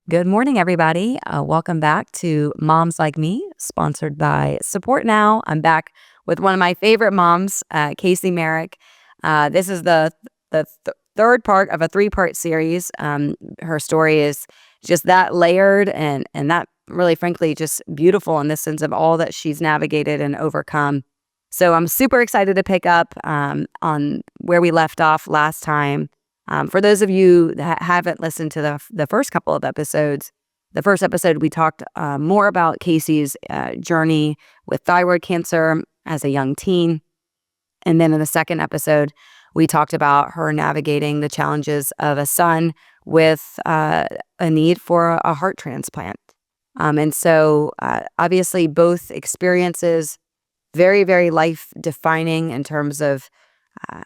Good morning, everybody. Welcome back to Moms Like Me, sponsored by Support Now. I'm back with one of my favorite moms, Kasie Marek. This is the third part of a three-part series. Her story is just that layered and that really, frankly, just beautiful in the sense of all that she's navigated and overcome. So I'm super excited to pick up on where we left off last time. For those of you that haven't listened to the first couple of episodes, the first episode we talked more about Kasie's journey with thyroid cancer as a young teen. And then in the second episode, we talked about her navigating the challenges of a son with a need for a heart transplant. And so obviously both experiences, very, very life defining in terms of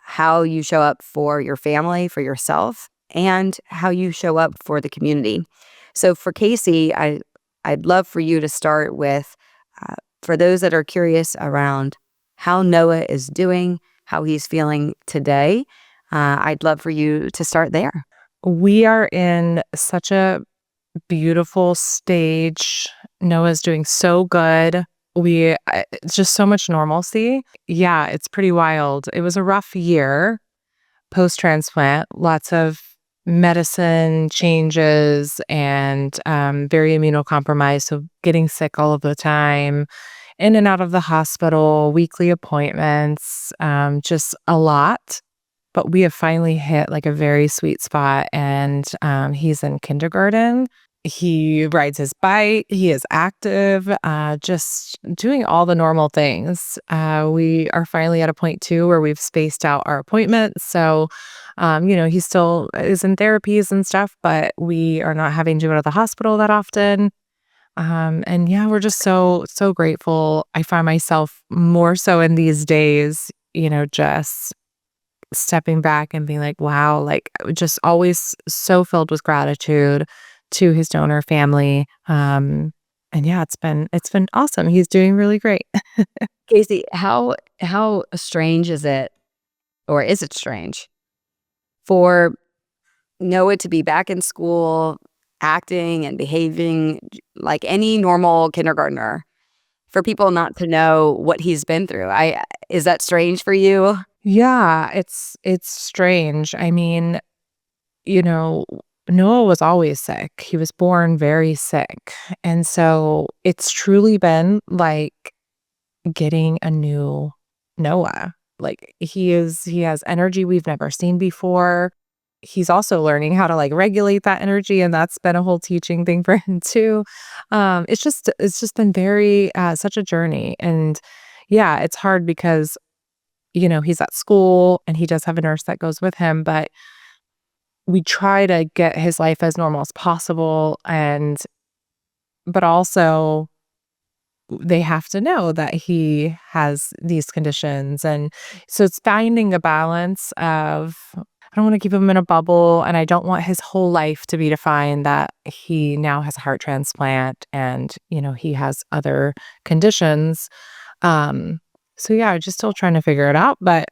how you show up for your family, for yourself, and how you show up for the community. So for Kasie, I'd love for you to start with, for those that are curious around how Noah is doing, how he's feeling today, I'd love for you to start there. We are in such a beautiful stage. Noah's doing so good. It's just so much normalcy. Yeah, it's pretty wild. It was a rough year post-transplant, lots of medicine changes and very immunocompromised. So getting sick all of the time, in and out of the hospital, weekly appointments, just a lot. But we have finally hit like a very sweet spot, and he's in kindergarten. He rides his bike. He is active, just doing all the normal things. We are finally at a point too where we've spaced out our appointments. So, he still is in therapies and stuff, but we are not having to go to the hospital that often. And yeah, we're just so grateful. I find myself more so in these days, just stepping back and being like, wow, like just always so filled with gratitude to his donor family. And yeah, it's been awesome. He's doing really great. Kasie, how strange is it, or is it strange, for Noah to be back in school, acting and behaving like any normal kindergartner, for people not to know what he's been through? Is that strange for you? Yeah, it's strange. I mean, Noah was always sick. He was born very sick. And so it's truly been like getting a new Noah. Like he has energy we've never seen before. He's also learning how to like regulate that energy, and that's been a whole teaching thing for him too. It's just been very such a journey. And yeah, it's hard because he's at school and he does have a nurse that goes with him, but we try to get his life as normal as possible. But also they have to know that he has these conditions. And so it's finding a balance of, I don't want to keep him in a bubble, and I don't want his whole life to be defined that he now has a heart transplant and, he has other conditions. So yeah, just still trying to figure it out, but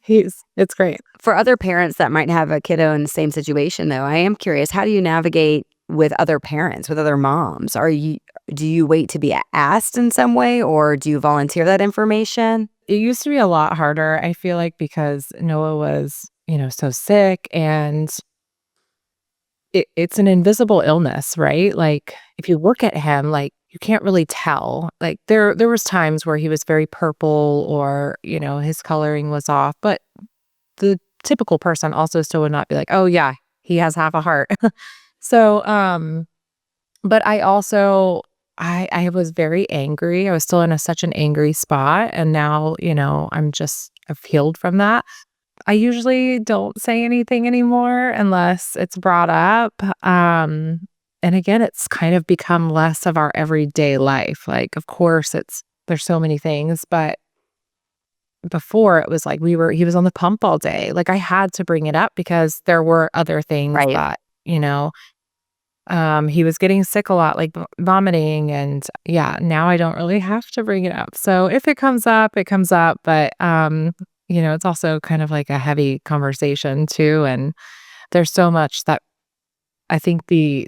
it's great. For other parents that might have a kiddo in the same situation, though, I am curious, how do you navigate with other parents, with other moms? Do you wait to be asked in some way, or do you volunteer that information? It used to be a lot harder, I feel like, because Noah was, so sick, and it's an invisible illness, right? Like if you look at him, like you can't really tell. Like there was times where he was very purple, or, his coloring was off, but the typical person also still would not be like, oh yeah, he has half a heart. So, but I also, I was very angry. I was still in such an angry spot. And now, I've healed from that. I usually don't say anything anymore unless it's brought up. And again, it's kind of become less of our everyday life. Like, of course, there's so many things, but before it was like he was on the pump all day. Like I had to bring it up because there were other things Right. that, he was getting sick a lot, like vomiting. And yeah, now I don't really have to bring it up. So if it comes up, it comes up. But, it's also kind of like a heavy conversation too. And there's so much that I think the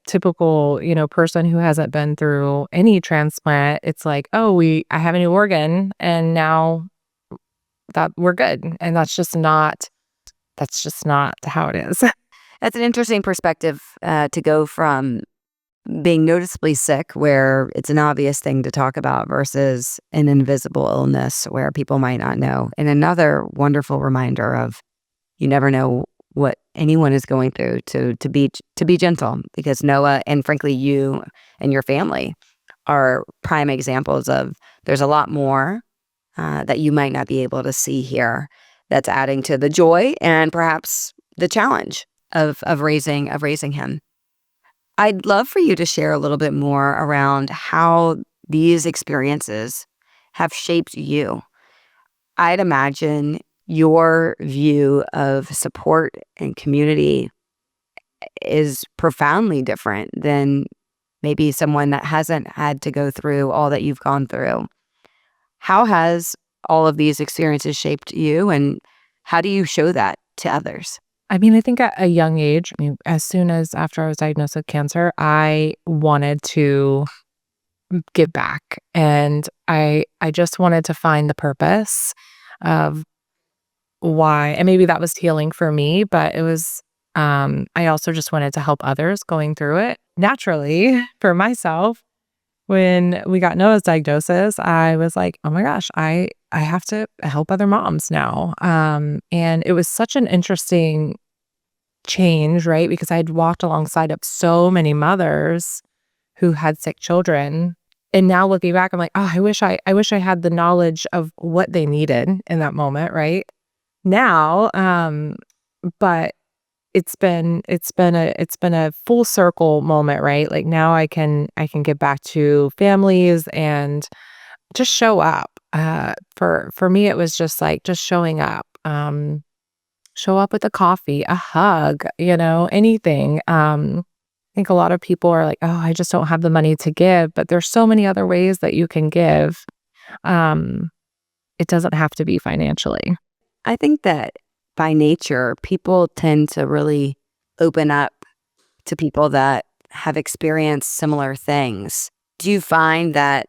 typical, person who hasn't been through any transplant, it's like, "Oh, I have a new organ, and now that we're good." And that's just not how it is. That's an interesting perspective to go from being noticeably sick, where it's an obvious thing to talk about, versus an invisible illness where people might not know. And another wonderful reminder of you never know what anyone is going through, to be gentle, because Noah, and frankly you and your family, are prime examples of there's a lot more that you might not be able to see here, that's adding to the joy and perhaps the challenge of raising him. I'd love for you to share a little bit more around how these experiences have shaped you. I'd imagine your view of support and community is profoundly different than maybe someone that hasn't had to go through all that you've gone through. How has all of these experiences shaped you, and how do you show that to others? I mean, I think at a young age, as soon as after I was diagnosed with cancer, I wanted to give back, and I just wanted to find the purpose of why, and maybe that was healing for me, but it was, I also just wanted to help others going through it. Naturally, for myself, when we got Noah's diagnosis, I was like, "Oh my gosh, I have to help other moms now." And it was such an interesting change, right? Because I'd walked alongside of so many mothers who had sick children. And now looking back, I'm like, "Oh, I wish I had the knowledge of what they needed in that moment," right? Now, but it's been a full circle moment, right? Like now I can get back to families and just show up. For me, it was just like just showing up. Show up with a coffee, a hug, anything. I think a lot of people are like, "Oh, I just don't have the money to give," but there's so many other ways that you can give. Um, it doesn't have to be financially. I think that by nature, people tend to really open up to people that have experienced similar things. Do you find that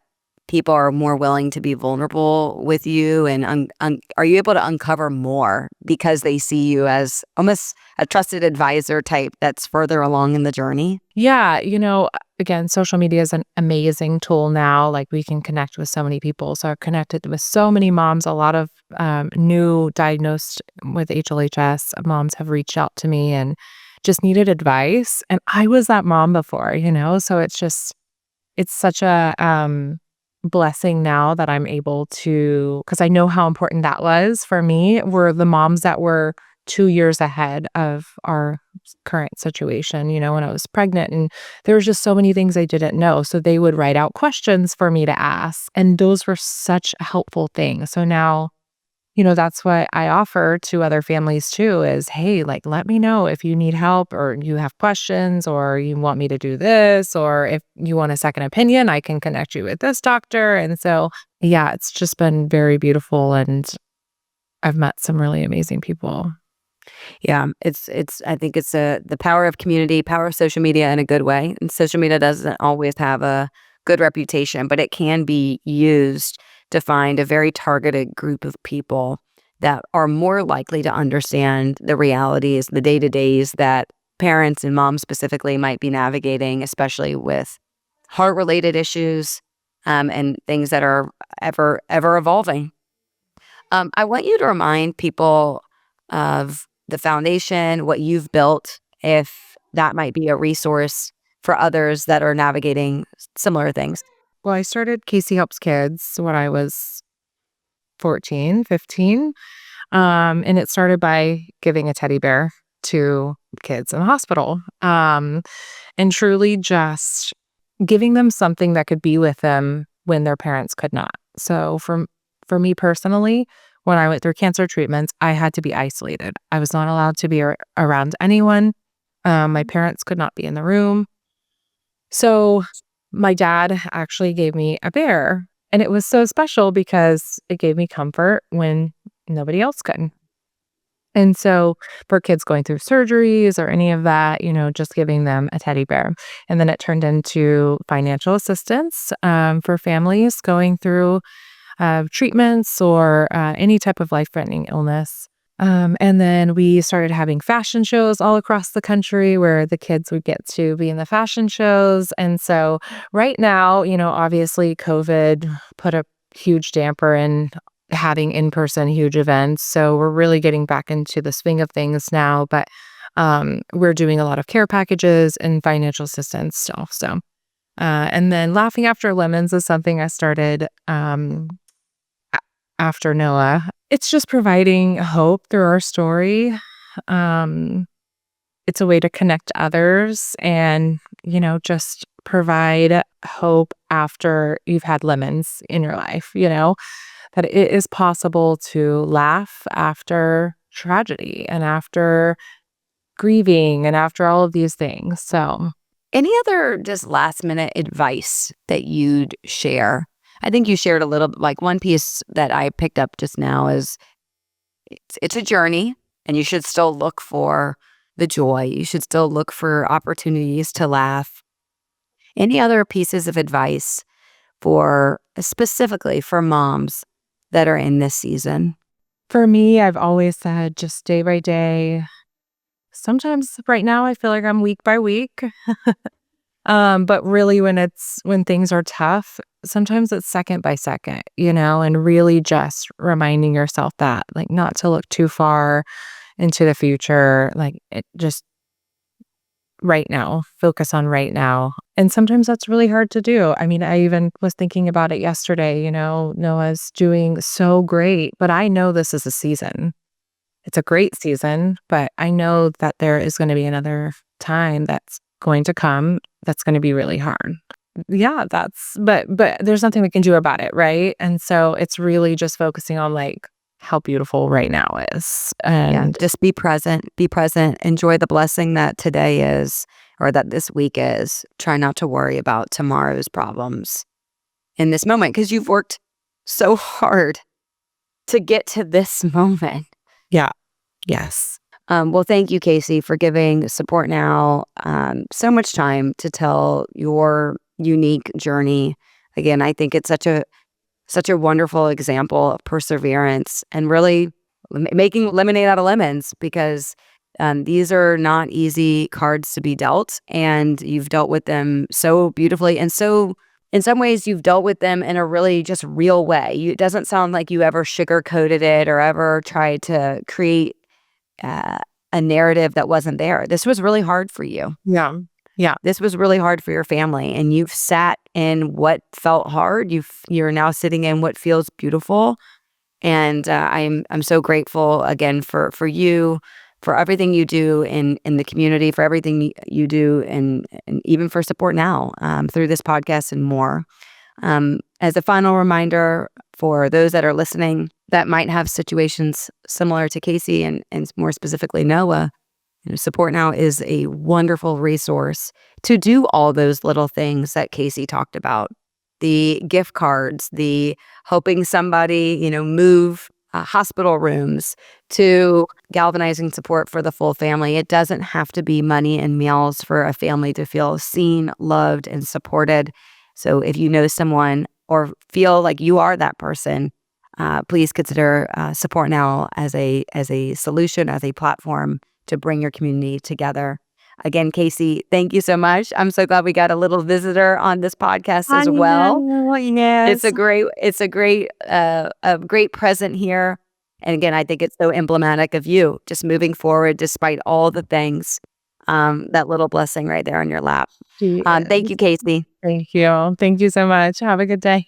people are more willing to be vulnerable with you, and are you able to uncover more because they see you as almost a trusted advisor type that's further along in the journey? Yeah, again, social media is an amazing tool now. Like we can connect with so many people. So I've connected with so many moms. A lot of new diagnosed with HLHS moms have reached out to me and just needed advice. And I was that mom before, so it's such a blessing now that I'm able to, because I know how important that was for me, were the moms that were 2 years ahead of our current situation, when I was pregnant. And there was just so many things I didn't know. So they would write out questions for me to ask. And those were such helpful things. So now, that's what I offer to other families too is, hey, like, let me know if you need help or you have questions or you want me to do this, or if you want a second opinion, I can connect you with this doctor. And so, yeah, it's just been very beautiful. And I've met some really amazing people. Yeah, I think it's the power of community, power of social media in a good way. And social media doesn't always have a good reputation, but it can be used to find a very targeted group of people that are more likely to understand the realities, the day-to-days that parents and moms specifically might be navigating, especially with heart-related issues, and things that are ever evolving. I want you to remind people of the foundation, what you've built, if that might be a resource for others that are navigating similar things. Well, I started Casey Helps Kids when I was 14, 15. And it started by giving a teddy bear to kids in the hospital. And truly just giving them something that could be with them when their parents could not. So for me personally, when I went through cancer treatments, I had to be isolated. I was not allowed to be around anyone. My parents could not be in the room. So my dad actually gave me a bear. And it was so special because it gave me comfort when nobody else could. And so for kids going through surgeries or any of that, just giving them a teddy bear. And then it turned into financial assistance for families going through treatments or any type of life-threatening illness. And then we started having fashion shows all across the country where the kids would get to be in the fashion shows. And so right now, obviously COVID put a huge damper in having in-person huge events. So we're really getting back into the swing of things now. But we're doing a lot of care packages and financial assistance stuff. So, and then Laughing After Lemons is something I started after Noah. It's just providing hope through our story. It's a way to connect others and, just provide hope after you've had lemons in your life, that it is possible to laugh after tragedy and after grieving and after all of these things. So, Any other just last minute advice that you'd share? I think you shared a little, like one piece that I picked up just now is it's a journey and you should still look for the joy. You should still look for opportunities to laugh. Any other pieces of advice specifically for moms that are in this season? for me, I've always said just day by day. Sometimes right now I feel like I'm week by week. But really when things are tough, sometimes it's second by second, and really just reminding yourself that, like, not to look too far into the future, like it just right now, focus on right now. And sometimes that's really hard to do. I mean, I even was thinking about it yesterday, Noah's doing so great, but I know this is a season. It's a great season, but I know that there is going to be another time that's going to come that's going to be really hard. Yeah, but there's nothing we can do about it, right? And so it's really just focusing on like how beautiful right now is. Yeah, And just be present, enjoy the blessing that today is or that this week is. Try not to worry about tomorrow's problems in this moment because you've worked so hard to get to this moment. yeah, yes. Well, thank you, Kasie, for giving Support Now so much time to tell your unique journey. Again, I think it's such a wonderful example of perseverance and really making lemonade out of lemons because these are not easy cards to be dealt, and you've dealt with them so beautifully. And so, in some ways, you've dealt with them in a really just real way. It doesn't sound like you ever sugarcoated it or ever tried to create a narrative that wasn't there. This was really hard for you. Yeah. Yeah. This was really hard for your family, and you've sat in what felt hard. You're now sitting in what feels beautiful, and I'm so grateful again for you, for everything you do in the community, for everything you do, and even for Support Now through this podcast and more. As a final reminder for those that are listening that might have situations similar to Kasie and more specifically Noah, Support Now is a wonderful resource to do all those little things that Kasie talked about. The gift cards, the helping somebody, move hospital rooms, to galvanizing support for the full family. It doesn't have to be money and meals for a family to feel seen, loved, and supported. So if you know someone or feel like you are that person, please consider Support Now as a solution, as a platform to bring your community together. Again, Kasie, thank you so much. I'm so glad we got a little visitor on this podcast as well. Yes. It's a great present here. And again, I think it's so emblematic of you just moving forward despite all the things. That little blessing right there on your lap. Thank you, Kasie. Thank you. Thank you so much. Have a good day.